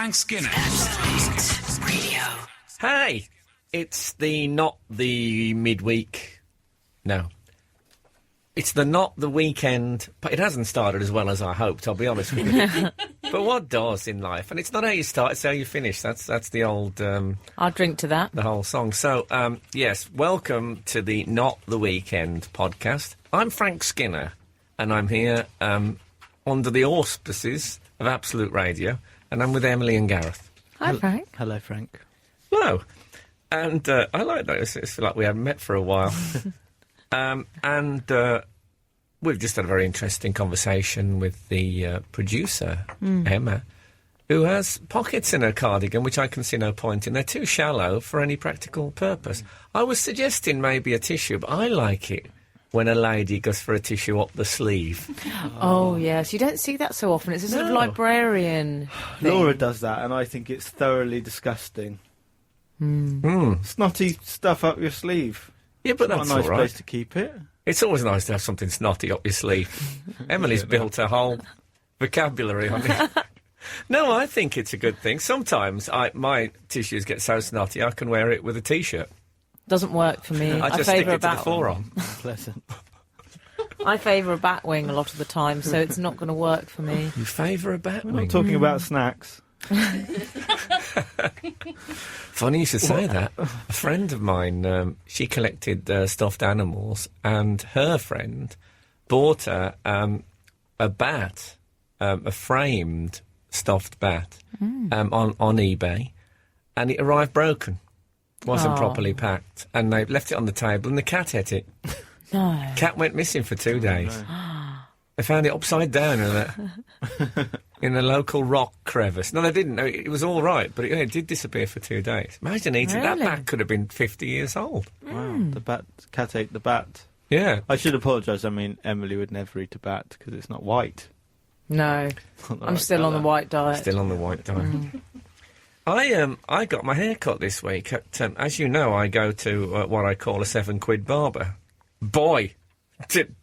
Frank Skinner. Absolute Radio. Hey, it's not the midweek. No. It's not the weekend. But it hasn't started as well as I hoped, I'll be honest with you. But what does in life? And it's not how you start, it's how you finish. That's the old... I'll drink to that. The whole song. So, yes, welcome to the Not the Weekend podcast. I'm Frank Skinner, and I'm here under the auspices of Absolute Radio, and I'm with Emily and Gareth. Hi, Frank. Hello, Frank. Hello. And I like that. It's like we haven't met for a while. We've just had a very interesting conversation with the producer, Emma, who has pockets in her cardigan, which I can see no point in. They're too shallow for any practical purpose. I was suggesting maybe a tissue, but I like it when a lady goes for a tissue up the sleeve. Oh, yes. You don't see that so often. It's a sort of librarian thing. Laura does that, and I think it's thoroughly disgusting. Snotty stuff up your sleeve. Yeah, but It's that's not a nice all right. place to keep it. It's always nice to have something snotty up your sleeve. Emily's built a whole vocabulary on it. No, I think it's a good thing. Sometimes my tissues get so snotty I can wear it with a T-shirt. Doesn't work for me. I just stick favour it to the a bat forearm. Pleasant. I favour a bat wing a lot of the time, so it's not going to work for me. You favour a bat We're wing? not talking about snacks. Funny you should say that. A friend of mine, she collected stuffed animals, and her friend bought her a bat, a framed stuffed bat, on eBay, and it arrived broken. Wasn't properly packed, and they left it on the table, and the cat ate it. No. Cat went missing for 2 days. They found it upside down in a local rock crevice. No, they didn't. No, it was all right, but it did disappear for 2 days. Imagine eating that. Really? Bat could have been 50 years old. Wow, the cat ate the bat. Yeah. I should apologise. I mean, Emily would never eat a bat because it's not white. No. Not the I'm right still on the colour. white diet. Still on the white diet. I got my hair cut this week. As you know, I go to what I call a £7 barber. Boy, did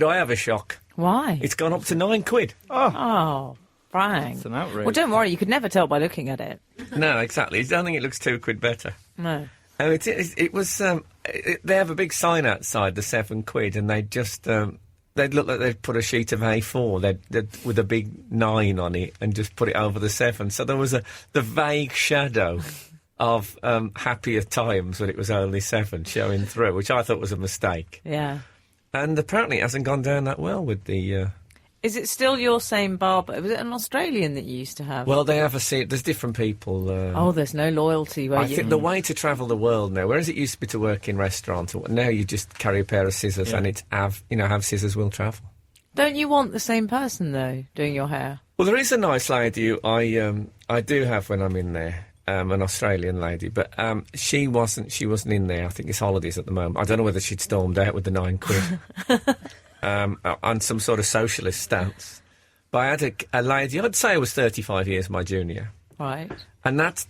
I have a shock. Why? It's gone up to £9. Oh, Frank. It's an outrage. Well, don't worry. You could never tell by looking at it. No, exactly. I don't think it looks £2 better. No. And it was. They have a big sign outside the £7, and they just. They'd look like they'd put a sheet of A4 with a big 9 on it and just put it over the 7. So there was the vague shadow of happier times when it was only 7 showing through, which I thought was a mistake. Yeah. And apparently it hasn't gone down that well with the... Is it still your same barber? Was it an Australian that you used to have? Well, they have there's different people. Oh, there's no loyalty where I you... think the way to travel the world now, whereas it used to be to work in restaurants, now you just carry a pair of scissors and it's have scissors will travel. Don't you want the same person, though, doing your hair? Well, there is a nice lady who I do have when I'm in there, an Australian lady, but she wasn't in there. I think it's holidays at the moment. I don't know whether she'd stormed out with the £9. On some sort of socialist stance. But I had a lady, I'd say I was 35 years my junior. Right. And that's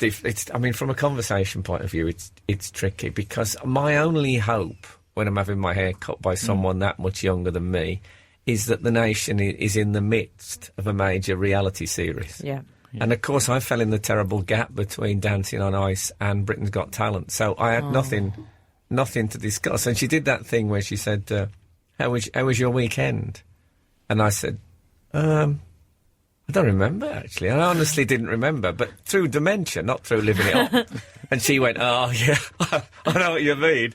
I mean, from a conversation point of view, it's tricky, because my only hope when I'm having my hair cut by someone that much younger than me is that the nation is in the midst of a major reality series. Yeah. And, of course, I fell in the terrible gap between Dancing on Ice and Britain's Got Talent. So I had nothing to discuss. And she did that thing where she said, how was your weekend? And I said, I don't remember, actually. I honestly didn't remember, but through dementia, not through living it up. And she went, oh, yeah, I know what you mean.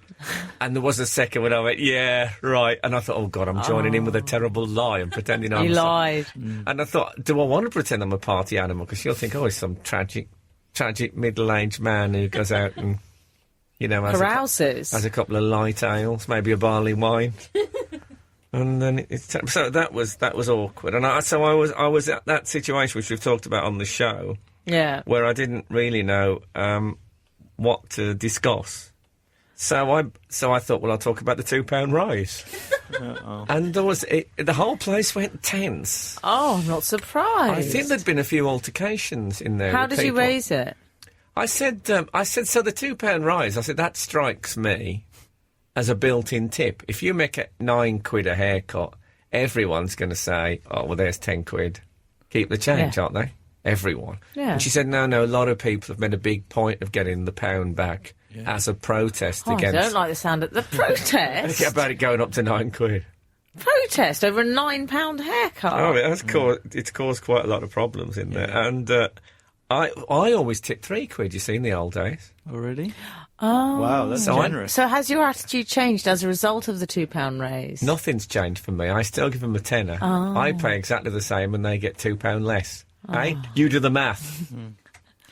And there was a second when I went, yeah, right. And I thought, oh, God, I'm joining in with a terrible lie and pretending I'm... You lied. And I thought, do I want to pretend I'm a party animal? Because she'll think, oh, he's some tragic middle-aged man who goes out and, Carouses. has a couple of light ales, maybe a barley wine. And then so that was awkward. And I was at that situation which we've talked about on the show. Yeah. Where I didn't really know what to discuss. So I thought, well, I'll talk about the £2 rise. And the whole place went tense. Oh, I'm not surprised. I think there'd been a few altercations in there. How with did you people. raise it? I said, so the £2 rise, I said, that strikes me as a built-in tip. If you make it £9 a haircut, everyone's going to say, oh, well, there's £10. Keep the change, aren't they? everyone. Yeah. And she said, no, a lot of people have made a big point of getting the pound back as a protest against... I don't like the sound of the protest. about it going up to £9. Protest over a £9 haircut. Oh, it's caused quite a lot of problems in there. And I always tip £3, you see, in the old days. Oh, really? Oh. Wow, that's generous. So has your attitude changed as a result of the £2 raise? Nothing's changed for me. I still give them a tenner. Oh. I pay exactly the same and they get £2 less. Hey, you do the math.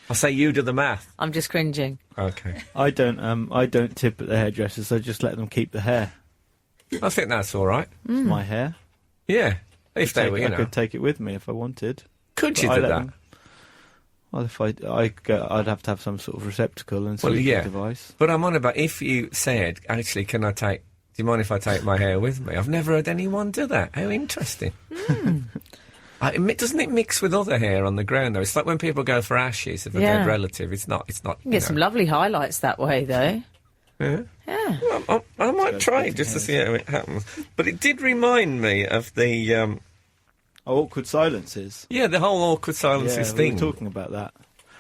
I say you do the math. I'm just cringing. Okay. I don't tip at the hairdressers. I just let them keep the hair. I think that's all right. It's my hair. Yeah. If they were, I could take it with me if I wanted. Could you But I do let that? them- Well, if I'd have to have some sort of receptacle and Well, sleeping yeah. device. But I'm on about if you said, actually, do you mind if I take my hair with me? I've never heard anyone do that. How interesting. Doesn't it mix with other hair on the ground, though? It's like when people go for ashes of a dead relative. It's not. You can get some lovely highlights that way, though. Yeah. Yeah. Well, I might try it just to see how it happens. But it did remind me of the... Awkward silences. yeah, the whole awkward silences We thing. were talking about that.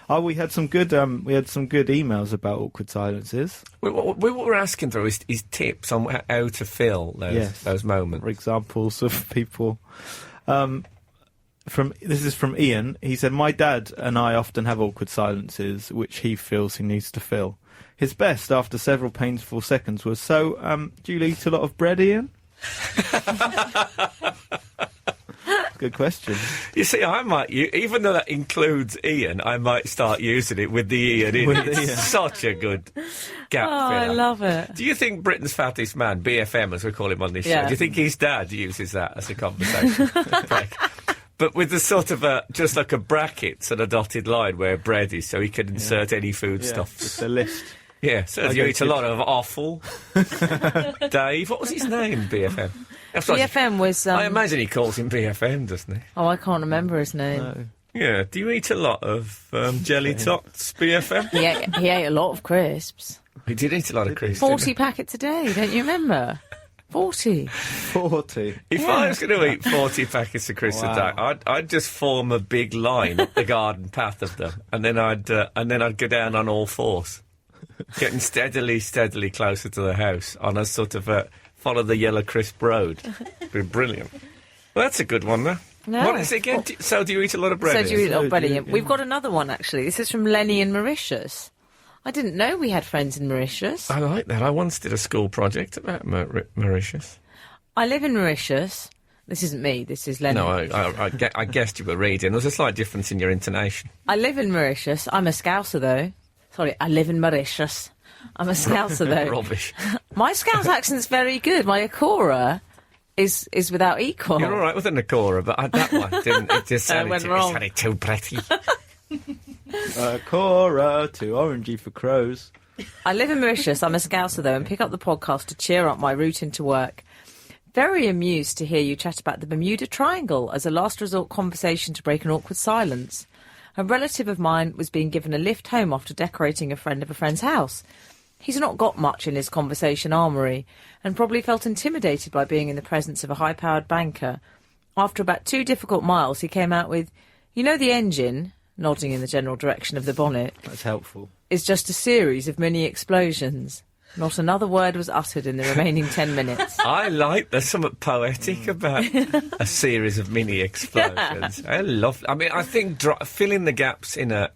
Oh, we had some good emails about awkward silences. What we're asking for is tips on how to fill those moments. For examples of people. This is from Ian. He said, "My dad and I often have awkward silences, which he feels he needs to fill. His best, after several painful seconds, was, so, do you eat a lot of bread, Ian?" Good question. You see, I might, even though that includes Ian, I might start using it with the Ian in it. It's such a good gap filler. I love it. Do you think Britain's fattest man, BFM as we call him on this show, Yeah. do you think his dad uses that as a conversation break? But with the sort of just like a brackets and a dotted line where bread is, so he can insert any foodstuffs. Just a list. Yeah, so you eat a lot of offal. Dave, what was his name, BFM? BFM was... I imagine he calls him BFM, doesn't he? Oh, I can't remember his name. No. Yeah, do you eat a lot of jelly tots, BFM? He ate a lot of crisps. He did eat a lot of crisps. 40 packets a day, don't you remember? 40. 40. If I was going to eat 40 packets of crisps a day, I'd just form a big line up the garden path of them, and then I'd go down on all fours, getting steadily closer to the house on a sort of follow the yellow crisp road. It'd be brilliant. Well, that's a good one, though. No. What is it again? So do you eat a lot of bread? So do you eat a lot of bread? Yeah. We've got another one, actually. This is from Lenny in Mauritius. I didn't know we had friends in Mauritius. I like that. I once did a school project about Mauritius. I live in Mauritius. This isn't me, this is Lenny. No, I guessed you were reading. There's a slight difference in your intonation. I live in Mauritius. I'm a Scouser, though. Sorry, I live in Mauritius. I'm a Scouser, though. Rubbish. My Scouse accent's very good. My Akora is without equal. You're all right with an Akora, but that one didn't. It just sounded, went it wrong. sounded too pretty. Cora, too orangey for crows. I live in Mauritius. I'm a Scouser, though, and pick up the podcast to cheer up my route into work. Very amused to hear you chat about the Bermuda Triangle as a last resort conversation to break an awkward silence. A relative of mine was being given a lift home after decorating a friend of a friend's house. He's not got much in his conversation armoury and probably felt intimidated by being in the presence of a high-powered banker. After about 2 difficult miles, he came out with, "You know the engine," nodding in the general direction of the bonnet, That's helpful. "is just a series of mini explosions." Not another word was uttered in the remaining 10 minutes. I like there's something poetic about a series of mini explosions. I love. I mean, I think filling the gaps in a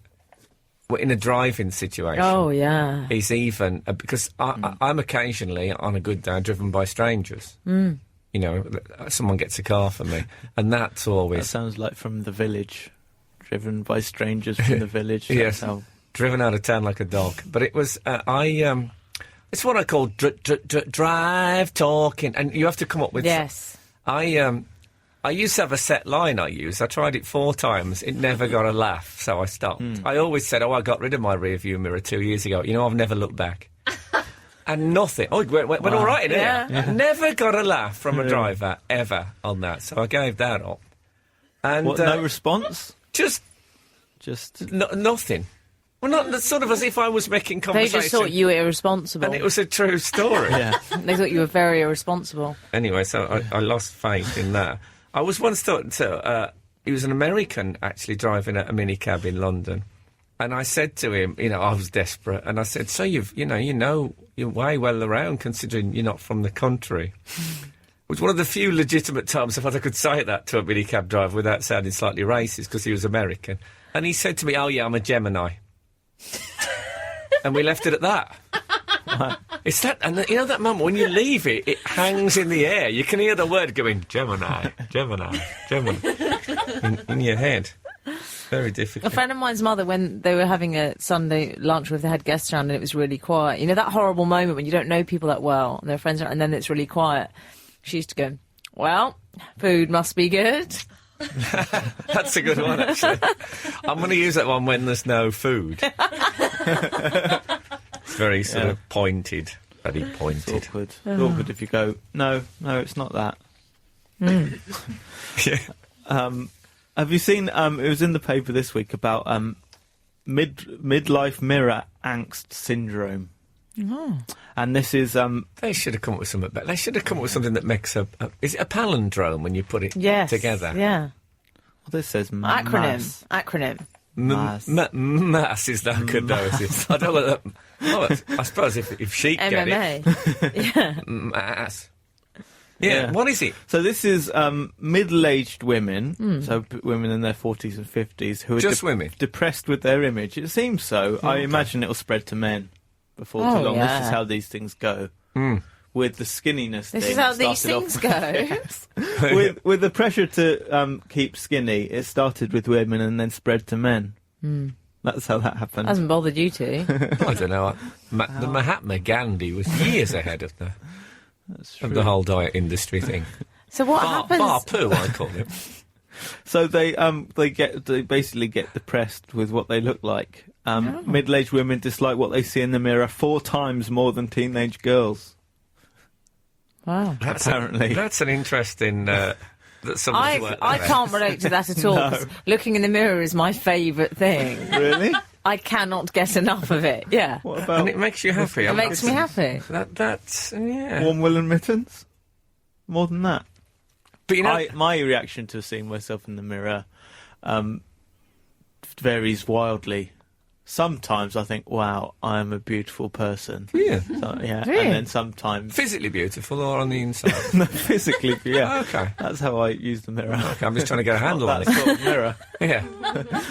driving situation. Oh, yeah. Is even because I'm occasionally on a good day driven by strangers. You know, someone gets a car for me, and that's That always sounds like From the Village. Driven by strangers from the village. yes, That's how... driven out of town like a dog. But it was it's what I call drive talking, and you have to come up with. Yes. I used to have a set line I used. I tried it 4 times. It never got a laugh, so I stopped. I always said, I got rid of my rear view mirror 2 years ago. You know, I've never looked back. And nothing. Oh, it went all right in here. Yeah. Never got a laugh from a driver, ever, on that. So I gave that up. And What, no response? just nothing. Well, not sort of as if I was making They conversation. just thought you were irresponsible. And it was a true story. Yeah. They thought you were very irresponsible. Anyway, so I lost faith in that. I was once talking to he was an American actually driving a minicab in London. And I said to him, I was desperate, and I said, so you're way well around considering you're not from the country. It was one of the few legitimate times I thought I could say that to a minicab driver without sounding slightly racist, because he was American. And he said to me, oh yeah, I'm a Gemini. And we left it at that. It's that, and that moment when you leave it, it hangs in the air. You can hear the word going, Gemini, Gemini, Gemini, in your head. Very difficult. A friend of mine's mother, when they were having a Sunday lunch with, they had guests around and it was really quiet. You know that horrible moment when you don't know people that well and their friends are, and then it's really quiet. She used to go, well, food must be good. That's a good one, actually. I'm going to use that one when there's no food. It's very sort of pointed. Very pointed. It's awkward. It's awkward if you go, no, it's not that. Yeah. Have you seen, it was in the paper this week about midlife mirror angst syndrome. Oh. And this is... they should have come up with something better. They should have come up with something that makes is it a palindrome when you put it together? Yeah. Well, this says Acronym. Mass is that good, though, is it? I don't like that. Oh, I suppose if sheep get it... MMA. Yeah. Mass. Yeah, what is it? So this is middle-aged women, so women in their 40s and 50s, who are just women depressed with their image. It seems so. I imagine it'll spread to men before too long. Yeah. This is how these things go. With the skinniness This thing. is how these things go. with the pressure to keep skinny, it started with women and then spread to men. That's how that happened. Hasn't bothered you to. I don't know. The Mahatma Gandhi was years ahead of the whole diet industry thing. So what happens? Bar poo, I call it. So they basically get depressed with what they look like. Middle-aged women dislike what they see in the mirror 4 times more than teenage girls. Wow. Apparently. That's an interesting... that someone's worked I there. can't relate to that at all. No. 'Cause looking in the mirror is my favourite thing. Really? I cannot get enough of it. Yeah. What about And it makes you happy. It makes me happy. That's... Yeah. warm wool and mittens? More than that. But My reaction to seeing myself in the mirror varies wildly. Sometimes I think, wow, I am a beautiful person. Yeah. So, yeah. Really? And then sometimes... Physically beautiful or on the inside? No, physically, yeah. Okay. That's how I use the mirror. Okay, I'm just trying to get a handle on That it. sort of mirror. Yeah.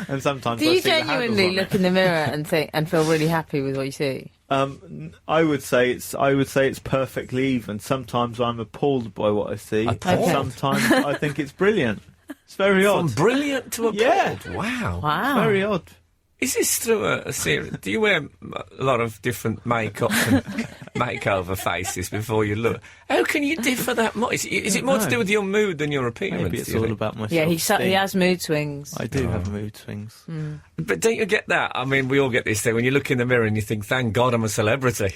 And sometimes Do I you see the handles genuinely on look it. in the mirror and think and feel really happy with what you see? I would say it's perfectly even. Sometimes I'm appalled by what I see. Appalled? And sometimes I think it's brilliant. It's very From odd. brilliant to appalled. Yeah. Wow. Wow. Very odd. Is this through a series? Do you wear a lot of different makeup and makeover faces before you look? How can you differ that much? Is it more to do with your mood than your appearance? Maybe it's do you all think? about my Yeah, he self-esteem. has mood swings. I do have mood swings. But don't you get that? I mean, we all get this thing when you look in the mirror and you think, "Thank God I'm a celebrity."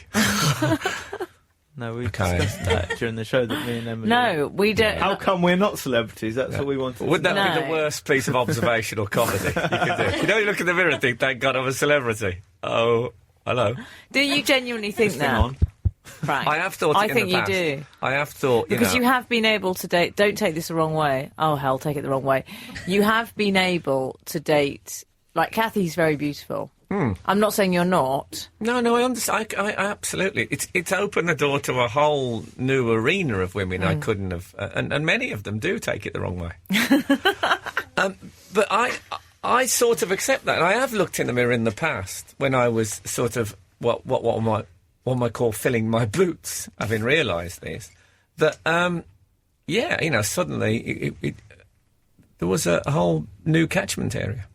No, we Okay. discussed that during the show that me and Emily... No, we don't. How come we're not celebrities? That's what we wanted. Would that be No. the worst piece of observational comedy you could do? You know, you look in the mirror and think, "Thank God I'm a celebrity." Oh, hello. Do you genuinely think Hang that? on. Frank? I have thought I it in think the you past. do. I have thought, Because you have been able to date. Don't take this the wrong way. Oh hell, take it the wrong way. You have been able to date. Like Kathy's very beautiful. I'm not saying you're not. No, I understand. I absolutely. It's opened the door to a whole new arena of women I couldn't have, and many of them do take it the wrong way. But I sort of accept that. And I have looked in the mirror in the past when I was sort of what I might call filling my boots, having realised this. That suddenly there was a whole new catchment area.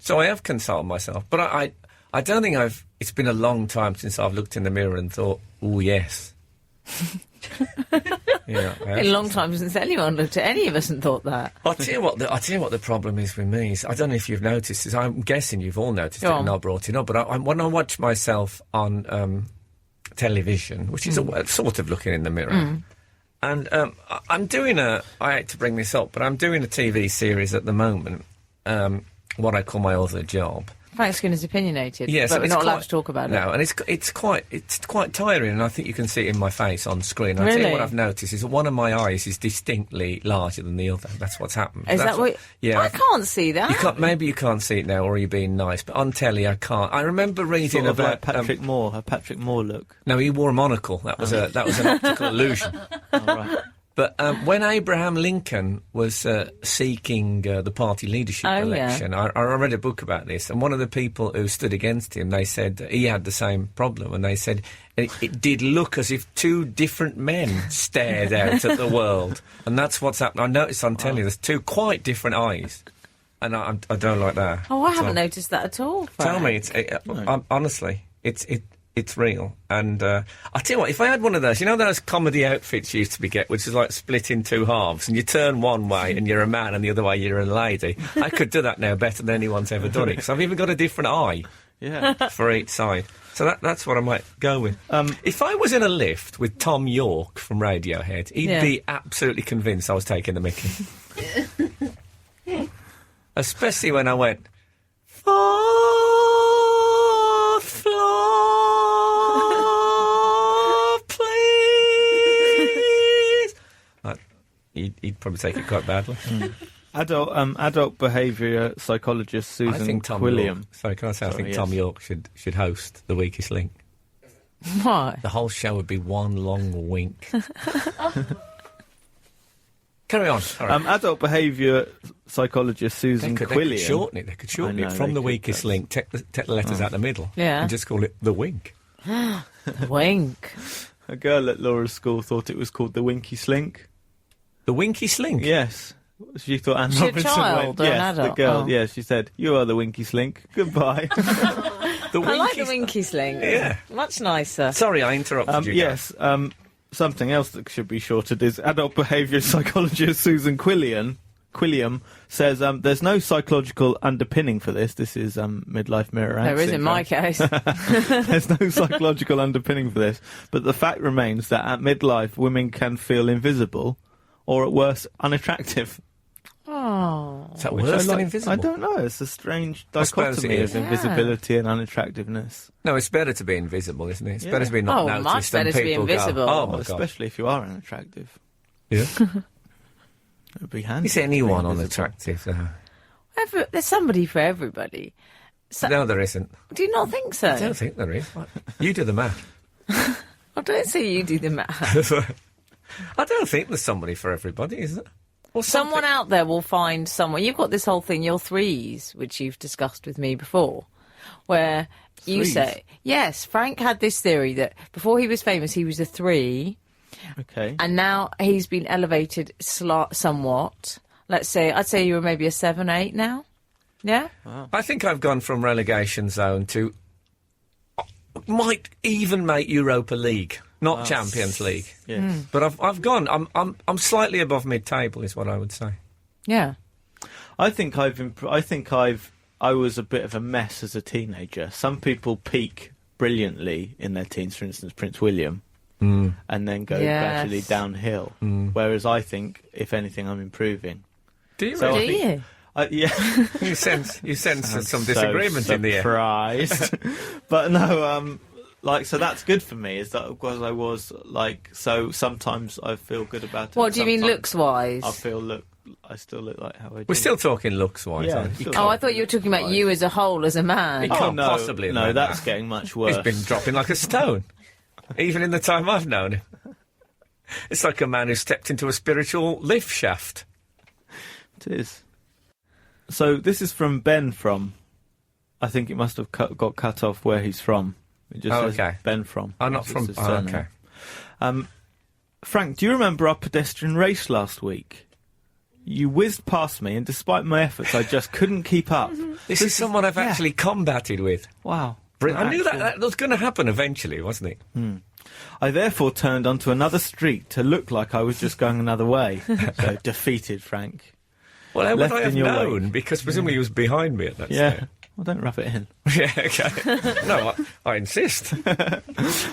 So I have consoled myself, but I don't think it's been a long time since I've looked in the mirror and thought, oh, yes. Yeah, A long time since anyone looked at any of us and thought that. I'll tell you what the problem is with me. I don't know if you've noticed this. I'm guessing you've all noticed it Go on. and not brought it up, but when I watch myself on television, which is sort of looking in the mirror, and I'm doing I hate to bring this up, but I'm doing a TV series at the moment, what I call my other job. Frank's skin is opinionated, Yeah, so but we're it's not allowed quite- to talk about it. No, and it's quite tiring, and I think you can see it in my face on screen. I'll tell you Really? what I've noticed is that one of my eyes is distinctly larger than the other. That's what's happened. Is That's that what? Yeah. I can't see that. Maybe you can't see it now, or you're being nice, but on telly I can't. I remember reading Sort of about like Patrick Moore, a Patrick Moore look. No, he wore a monocle. That was an optical illusion. All right. But when Abraham Lincoln was seeking the party leadership election, I read a book about this, and one of the people who stood against him, they said he had the same problem, and they said it did look as if two different men stared out at the world, and that's what's happened. I noticed on telly there's two quite different eyes, and I don't like that. Oh, I haven't noticed that at all. Tell Frank. me, honestly, it's real. And I tell you what, if I had one of those, you know those comedy outfits used to be which is like split in two halves, and you turn one way and you're a man and the other way you're a lady. I could do that now better than anyone's ever done it, because I've even got a different eye for each side. So that's what I might go with. If I was in a lift with Tom York from Radiohead, he'd be absolutely convinced I was taking the mickey. Especially when I went, fourth floor, please. He'd probably take it quite badly. Adult behaviour psychologist I Susan think Tom Quilliam. York. Sorry, can I say I think yes. Tom York should host The Weakest Link. Why? The whole show would be one long wink. Carry on. Sorry. Adult behaviour psychologist They Susan could Quilliam. shorten it. They could shorten I know, it from they The could, Weakest that's- Link, take the letters out the middle, Yeah. and just call it The Wink. Wink. A girl at Laura's school thought it was called the Winky Slink. The Winky Slink? Yes. She thought Anne Is she a Robinson child or went, an yes, adult? the girl, Oh. yeah, she said, "You are the Winky Slink. Goodbye." The I like the Winky winky sling. Yeah. Much nicer. Sorry, I interrupted you. Yes, something else that should be shorted is adult behaviour psychologist Susan Quilliam says there's no psychological underpinning for this. This is midlife mirror. There is in my case. There's no psychological underpinning for this, but the fact remains that at midlife, women can feel invisible, or at worst, unattractive. Oh. Is that Which worse I than like. invisible? I don't know. It's a strange I suppose dichotomy it of is. invisibility and unattractiveness. No, it's better to be invisible, isn't it? It's better to be Oh, not much noticed than better to be people invisible. go, oh Well, my God. especially if you are unattractive. Yeah. It would be handy. Is to be anyone invisible. unattractive? There's somebody for everybody. So, No, there isn't. do you not think so? I don't think there is. You do the math. I don't see you do the math. I don't think there's somebody for everybody, is there? Well, Someone out there will find someone. You've got this whole thing, your threes, which you've discussed with me before, where you Threes? say, yes, Frank had this theory that before he was famous, he was a 3, Okay. and now he's been elevated somewhat. I'd say you were maybe a 7, 8 now. Yeah? I think I've gone from relegation zone to might even make Europa League, not Champions League. Yes. But I've gone. I'm slightly above mid-table, is what I would say. Yeah. I think I was a bit of a mess as a teenager. Some people peak brilliantly in their teens, for instance, Prince William, and then go Yes. gradually downhill. Whereas I think, if anything, I'm improving. Do you? So really? I Do think- you? Yeah. You sense some So disagreement in the air. surprised. But no, so that's good for me. Is that because I was so sometimes I feel good about it. What do you mean sometimes looks-wise? I still look like how I do. We're still talking looks-wise, Yeah, aren't we? still Oh, I thought you were talking about you as a whole, as a man. He can't no, possibly have No, known that's that. getting much worse. He's been dropping like a stone, even in the time I've known him. It's like a man who stepped into a spiritual lift shaft. It is. So this is from Ben from. I think it must have got cut off where he's from. It just says okay. Ben from. I'm not That's from. his Oh, surname. okay. Frank, do you remember our pedestrian race last week? You whizzed past me, and despite my efforts, I just couldn't keep up. This is someone I've actually combated with. Wow. I knew that was going to happen eventually, wasn't it? I therefore turned onto another street to look like I was just going another way. So defeated, Frank. Well, how would Left I have in your known? wake. Because presumably he was behind me at that Yeah. stage. Well, don't rub it in. Yeah, okay. No, I insist.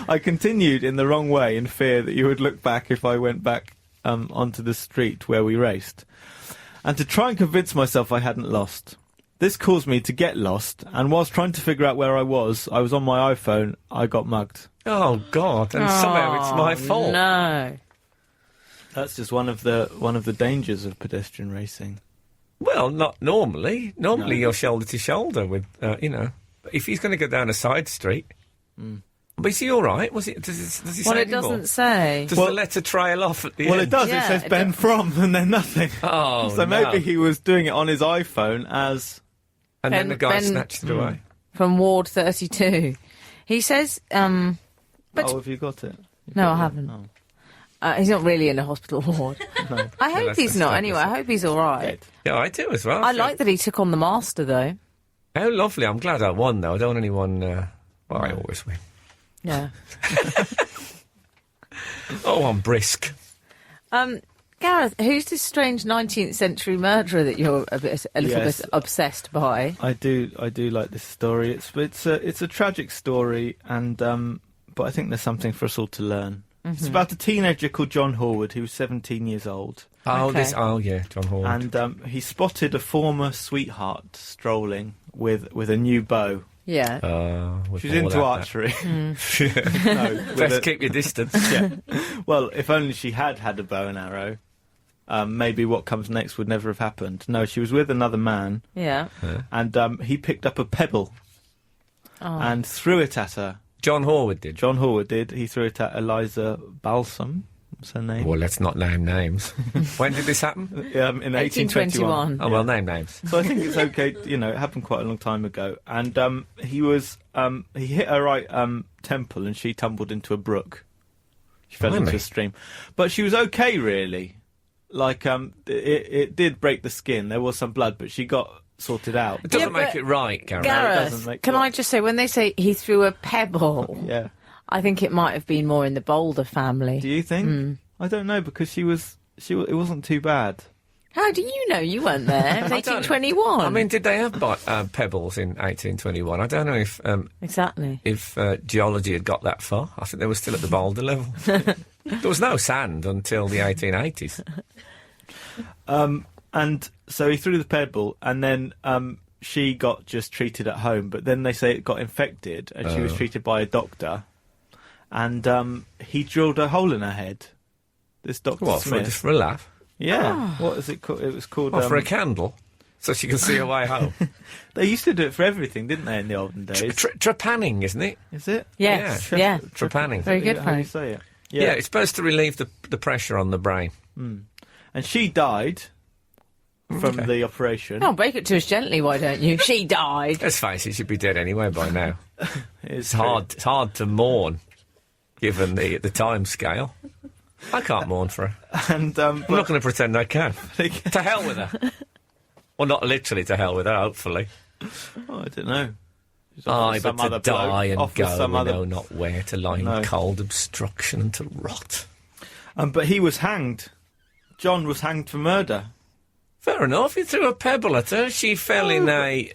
I continued in the wrong way in fear that you would look back if I went back onto the street where we raced. And to try and convince myself I hadn't lost. This caused me to get lost, and whilst trying to figure out where I was on my iPhone. I got mugged. Oh God! And somehow it's my fault. No. That's just one of the dangers of pedestrian racing. Well, not normally. Normally, No. you're shoulder to shoulder with, But if he's going to go down a side street, but is he all right? Was it? Does he Well, say it anymore? doesn't say. Does the letter trail off at the Well, end? it does. Yeah, it says it Ben does. from, and then nothing. Oh, So no. maybe he was doing it on his iPhone as. And then the guy Ben- snatched it away. From Ward 32. He says, But- Oh, have you got it? No, I haven't. Oh. he's not really in a hospital ward. No. I hope let's he's not establish anyway. I hope he's all right. Dead. Yeah, I do as well. I like that he took on the Master, though. How lovely. I'm glad I won, though. I don't want anyone... well, I always win. Yeah. Oh, I'm brisk. Gareth, who's this strange 19th century murderer that you're a little Yes. bit obsessed by? I do like this story. It's a tragic story, and but I think there's something for us all to learn. It's about a teenager called John Horwood, who was 17 years old, Oh, Okay. yeah, John Horwood. and he spotted a former sweetheart strolling with a new bow. Yeah. We've She's all into had archery. No, with Best a- keep your distance. yeah. Well, if only she had a bow and arrow, maybe what comes next would never have happened. No, she was with another man, Yeah. and he picked up a pebble and threw it at her. John Horwood did. John Horwood did. He threw it at Eliza Balsam. What's her name? Well, let's not name names. When did this happen? In 1821. Oh, well, name names. So I think it's okay. It happened quite a long time ago. And he hit her right temple, and she tumbled into a brook. She fell into Blimey. a stream, but she was okay, really. Like it did break the skin. There was some blood, but she got sorted out. It doesn't Yeah, make but- it right, Gareth. doesn't Gareth, make can what? I just say, when they say he threw a pebble, Yeah. I think it might have been more in the Boulder family. Do you think? I don't know, because it wasn't too bad. How do you know? You weren't there. It was I don't- 1821. I mean, did they have pebbles in 1821? I don't know exactly. if geology had got that far. I think they were still at the boulder level. There was no sand until the 1880s. And so he threw the pebble, and then she got just treated at home. But then they say it got infected, and she was treated by a doctor. And he drilled a hole in her head. This Dr. What, Smith. just for a laugh? Yeah. What is it called? It was called. Or for a candle? So she can see her way home. They used to do it for everything, didn't they, in the olden days? Trepanning, isn't it? Is it? Yes. Yeah. Yeah. Trepanning. Very good, How do you Frank. say it? Yeah, it's supposed to relieve the pressure on the brain. And she died from the operation. Oh, break it to us gently, why don't you? She died. Let's face it, she'd be dead anyway by now. It's It's hard to mourn, given the time scale. I can't mourn for her. And I'm not going to pretend I can. To hell with her. Well, not literally to hell with her, hopefully. I don't know. Just Aye, offer some but to other bloke- die and offer go, some we other- know not where, to lie in No. cold obstruction and to rot. But he was hanged. John was hanged for murder. Fair enough, he threw a pebble at her. She fell in a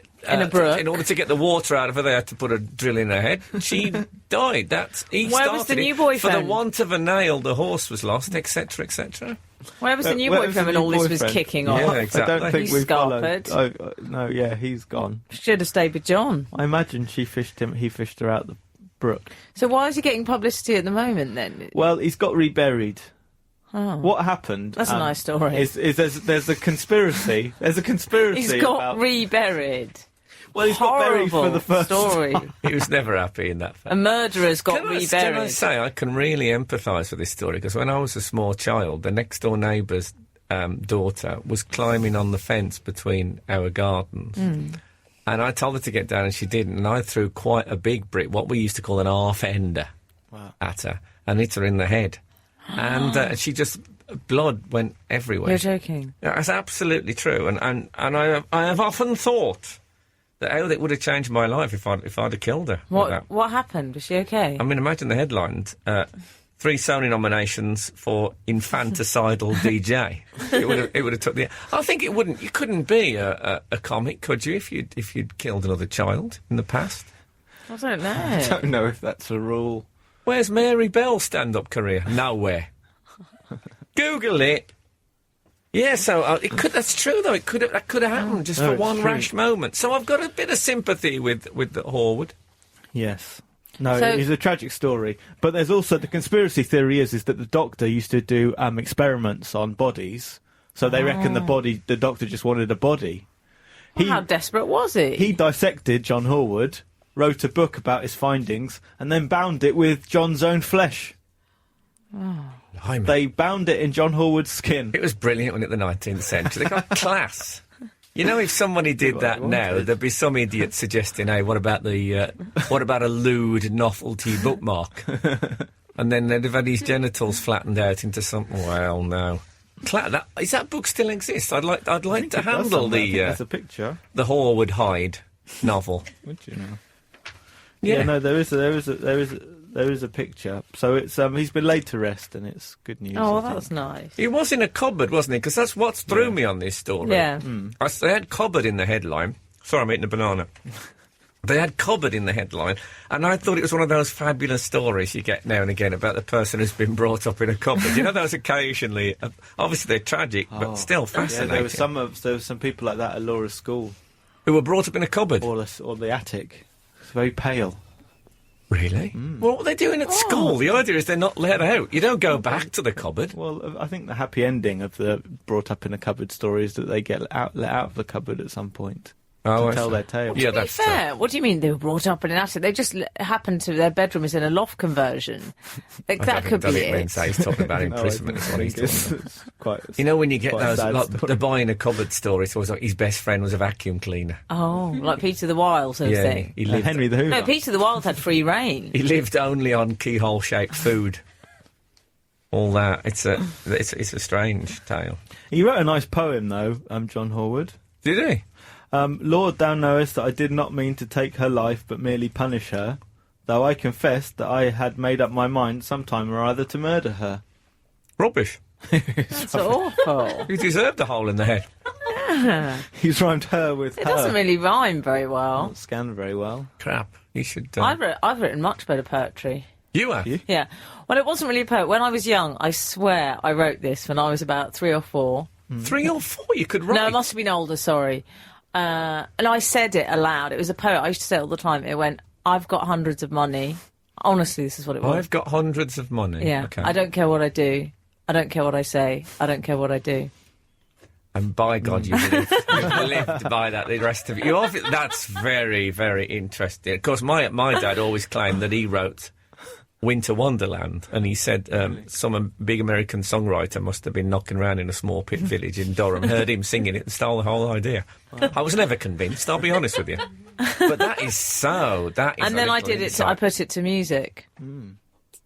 brook. In order to get the water out of her, they had to put a drill in her head. She died. He Where was started the it. new For the boyfriend? want of a nail, the horse was lost, etc., etc. Where was the new Where was boyfriend the when new all this was boyfriend? kicking Yeah, off? exactly. I don't think He's we've followed. scarpered. No, yeah, he's gone. Should have stayed with John. I imagine he fished her out the brook. So why is he getting publicity at the moment then? Well, he's got reburied. Oh. What happened? That's a nice story. Is there's a conspiracy? There's a conspiracy. He's got about, reburied. well, he's got buried for the first story. time. He was never happy in that A family. murderer's got Can I reburied. say, I can really empathise with this story, because when I was a small child, the next door neighbour's daughter was climbing on the fence between our gardens. And I told her to get down, and she didn't. And I threw quite a big brick, what we used to call an half-ender, at her, and hit her in the head. And she just... blood went everywhere. You're joking. Yeah, that's absolutely true. And I have often thought that how it would have changed my life if I'd have killed her. with that. What happened? Was she okay? I mean, imagine the headlines. 3 Sony nominations for infanticidal DJ. It would have took the... I think it wouldn't... You couldn't be a comic, could you, if you'd killed another child in the past? I don't know. I don't know if that's a rule. Where's Mary Bell's stand-up career? Nowhere. Google it. Yeah, so that's true though. That could have happened just for it's one true. rash moment. So I've got a bit of sympathy with the Horwood. Yes. No, So- it's a tragic story. But there's also the conspiracy theory is that the doctor used to do experiments on bodies. So they reckon the doctor just wanted a body. Well, how desperate was he? He dissected John Horwood, wrote a book about his findings, and then bound it with John's own flesh. Blimey. They bound it in John Horwood's skin. It was brilliant when at the 19th century. They got class. You know, if somebody did that they now, wanted. there'd be some idiot suggesting, "Hey, what about a lewd novelty bookmark?" And then they'd have had his genitals flattened out into something. Well, no. Is that book still exists? I'd like to handle That's a picture. the Horwood Hyde novel. Would you know? Yeah. Yeah, no, there is a picture. So it's he's been laid to rest, and it's good news. Oh, I think. that's nice. He was in a cupboard, wasn't he? Because that's what threw me on this story. Yeah. They had cupboard in the headline. Sorry, I'm eating a banana. They had cupboard in the headline, and I thought it was one of those fabulous stories you get now and again about the person who's been brought up in a cupboard. You know, those occasionally, obviously they're tragic, but still Yeah, fascinating. there was some people like that at Laura's school, Who were brought up in a cupboard. or the attic. It's very pale. Really? What were they doing at school? The idea is they're not let out. You don't go back to the cupboard. Well, I think the happy ending of the brought up in a cupboard story is that they get let out of the cupboard at some point Oh, to I tell see. their tale. Yeah, To be that's fair, what do you mean they were brought up in an attic? They just happened to their bedroom is in a loft conversion. Like, I that don't could think be it means it. that. He's talking about No, I imprisonment. is what he's think talking about. it's quite. You know, when you get quite a those, sad like story. the boy in a cupboard story, it's always like his best friend was a vacuum cleaner. Oh, like Peter the Wild sort of Yeah, thing. he lived. Henry the Hoover. No, Peter the Wild had free reign. He lived only on keyhole-shaped food. All that. It's a strange tale. He wrote a nice poem, though, John Horwood. Did he? Lord, thou knowest that I did not mean to take her life, but merely punish her, though I confessed that I had made up my mind sometime or other to murder her. Rubbish. That's awful. You deserved a hole in the head. He's rhymed her with It her. doesn't really rhyme very well. Not scanned very well. Crap. You should. I've written much better poetry. You have. You? Yeah. Well, it wasn't really a poem. When I was young, I swear I wrote this when I was about 3 or 4. 3 or 4. You could write. No, it must have been older, sorry. And I said it aloud. It was a poem. I used to say it all the time. It went, I've got hundreds of money. Honestly, this is what it was. I've got hundreds of money. Yeah. Okay. I don't care what I do. I don't care what I say. I don't care what I do. And by God, you've lived by that the rest of you. That's very, very interesting. Of course, my dad always claimed that he wrote Winter Wonderland, and he said some big American songwriter must have been knocking around in a small pit village in Durham, heard him singing it, and stole the whole idea. I was never convinced, I'll be honest with you. But that is so. That is. And a then I little did it. I insight. put it to music, and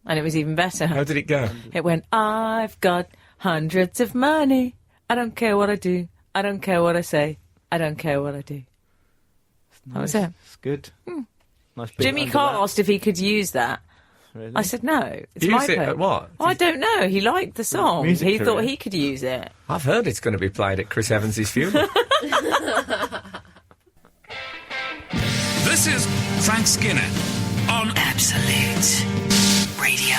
it was even better. How did it go? It went, I've got hundreds of money. I don't care what I do. I don't care what I say. I don't care what I do. That was it. It's good. Nice big Jimmy under Carr that. asked if he could use that. Really? I said, no, it's Use my it poem. at what? Oh, I don't know. He liked the song. Music He career. thought he could use it. I've heard it's going to be played at Chris Evans' funeral. This is Frank Skinner on Absolute Radio.